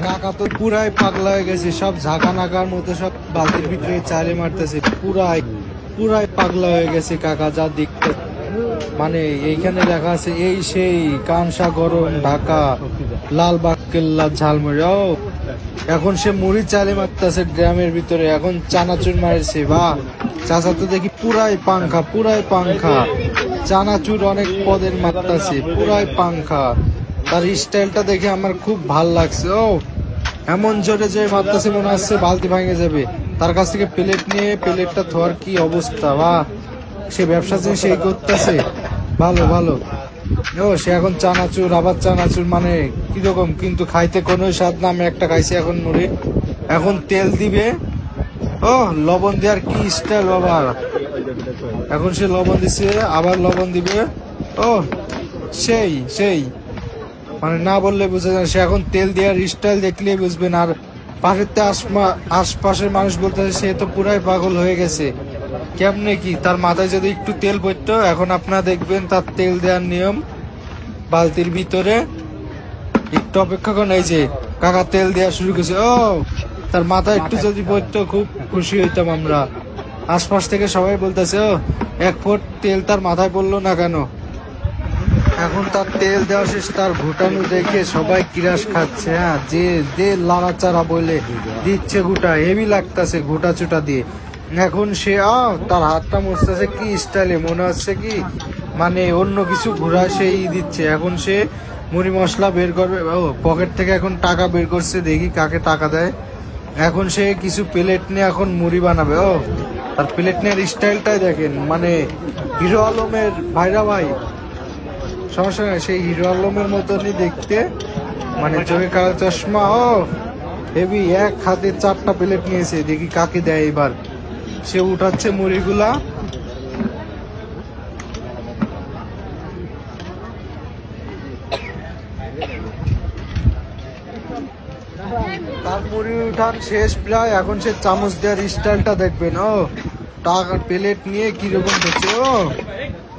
কাকা তো পুরাই পাগলা হয়ে গেছে, সব ঝাঁকা নাকার মতো সব বালতির ভিতরে চালে মারতেছে, পুরাই পুরাই পাগলা হয়ে গেছে কাকা যা দেখতে। মানে এইখানে লেখা আছে এই সেই কানসা গরম ঢাকা লালবাগ কেল্লা ঝালমুড়ি। ও এখন সে মুড়ি চালে মারতেছে গ্রামের ভিতরে, এখন চানাচুর মারছে। বা চাচা তো দেখি পুরাই পাংখা, পুরাই পাংখা, চানাচুর অনেক পদের মারতেছে, পুরাই পাংখা। তার স্টাইলটা দেখে আমার খুব ভাল লাগছে। ও এমন জোরে যে মারতেছে মনে হচ্ছে বালতি ভাঙে যাবে। তার কাছ থেকে প্লেট নিয়ে প্লেটটা ধোয়ার কি অবস্থা। বা সে ব্যবসা যে সেই করতেছে, ভালো ভালো। ও সে এখন চানাচুর, আবার চানাচুর, মানে কিরকম কিন্তু খাইতে কোনো স্বাদ না। আমি একটা খাইছি এখন মুড়ি, এখন তেল দিবে। ও লবণ দেওয়ার কি স্টাইল বাবা, এখন সে লবণ দিছে আবার লবণ দিবে। ও সেই সেই, মানে না বললে বুঝা যায়। সে এখন তেল দেওয়ার স্টাইল দেখলেই বুঝবেন। আর পাশের আশপাশের মানুষ বলতেছে সে তো পুরাই পাগল হয়ে গেছে। কেমনে কি তার মাথায় যদি একটু তেল পড়তো। এখন আপনারা দেখবেন তার তেল দেওয়ার নিয়ম বালতির ভিতরে। একটু অপেক্ষা করেন, এই যে কাকা তেল দেওয়া শুরু করছে। ও তার মাথায় একটু যদি পড়তো খুব খুশি হইতাম আমরা। আশপাশ থেকে সবাই বলতেছে ও এক ফুট তেল তার মাথায় পড়লো না কেন। এখন তার তেল দেওয়া শেষ, তার ঘুটানো দেখে সবাই কিরাস খাচ্ছে। হ্যাঁ, যে যে লাড়াচাড়া বলে দিচ্ছে ঘুটা, হেভি লাগতেছে ঘুটা চুটা দিয়ে। এখন সে তার হাতটা মুছতেছে কি স্টাইলে, মনে হচ্ছে কি মানে অন্য কিছু ঘুরা সেই দিচ্ছে। এখন সে মুড়ি মশলা বের করবে। ও পকেট থেকে এখন টাকা বের করছে, দেখি কাকে টাকা দেয়। এখন সে কিছু প্লেট নিয়ে এখন মুড়ি বানাবে। ও তার প্লেট নেওয়ার স্টাইলটাই দেখেন, মানে হিরো আলমের ভাইরা ভাই, সমস্যা নাই, সেই হিরো আলমের মতনই দেখতে, মানে চোখে কালো চশমা। ও হেভি, এক হাতে 4টা প্লেট নিয়েছে, দেখি কাকে দেয় এবার। সে উঠাচ্ছে মুড়িগুলা। তার মুড়ি উঠান শেষ প্রায়, এখন সে চামচ দেওয়ার স্টাইলটা দেখবেন। ও টাকা প্লেট নিয়ে কিরকম হচ্ছে। ও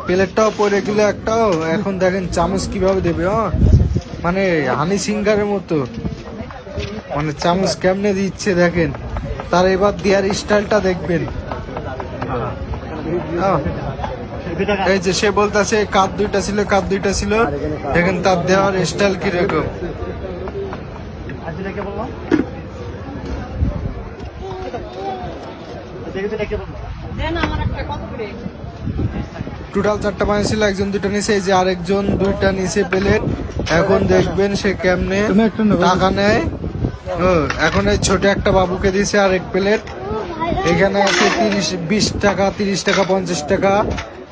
প্লেটটাও পরে গেল একটাও, এখন দেখেন চামচ কিভাবে দেবে। মানে হানি সিঙ্গারের মতো, মানে চামচ কেমনে দিচ্ছে দেখেন। তার এবার দেওয়ার স্টাইলটা দেখবেন। এই যে সে বলতেছে কাপ দুইটা ছিল, কাপ দুইটা ছিল, দেখেন তার দেওয়ার স্টাইল কিরকম। টোটাল 4টা বানিয়েছিল, একজন 2টা নিচে, এই যে আরেকজন 2টা নিচে প্লেট। এখন দেখবেন সে কেমনে টাকা নেয়। এখন এই ছোট একটা বাবুকে দিছে আরেক প্লেট। এখানে আছে 20 টাকা, 30 টাকা, 50 টাকা,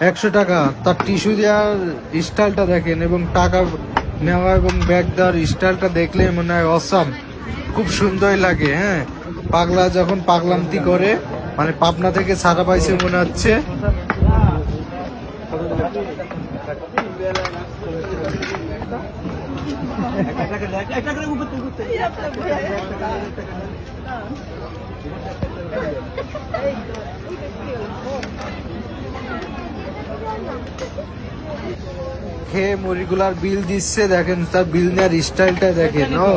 100 টাকা। তার টিস্যু দেওয়ার স্টাইলটা দেখেন এবং টাকা নেওয়া এবং ব্যাগ দেওয়ার স্টাইলটা দেখলে মনে হয় অসাম, খুব সুন্দর লাগে। হ্যাঁ, পাগলা যখন পাগলান্তি করে, মানে পাবনা থেকে ছাড়া পাইছে মনে হচ্ছে। খেয়ে মুড়িগুলার বিল দিচ্ছে, দেখেন তার বিল নেওয়ার স্টাইলটা দেখেন। ও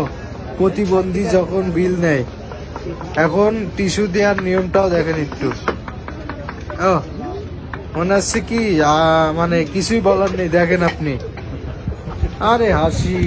প্রতিবন্ধী যখন বিল নেয়। এখন টিস্যু দেওয়ার নিয়মটাও দেখেন একটু। ও মনে হচ্ছে কি মানে কিছুই বলার নেই, দেখেন আপনি। আরে হাসি।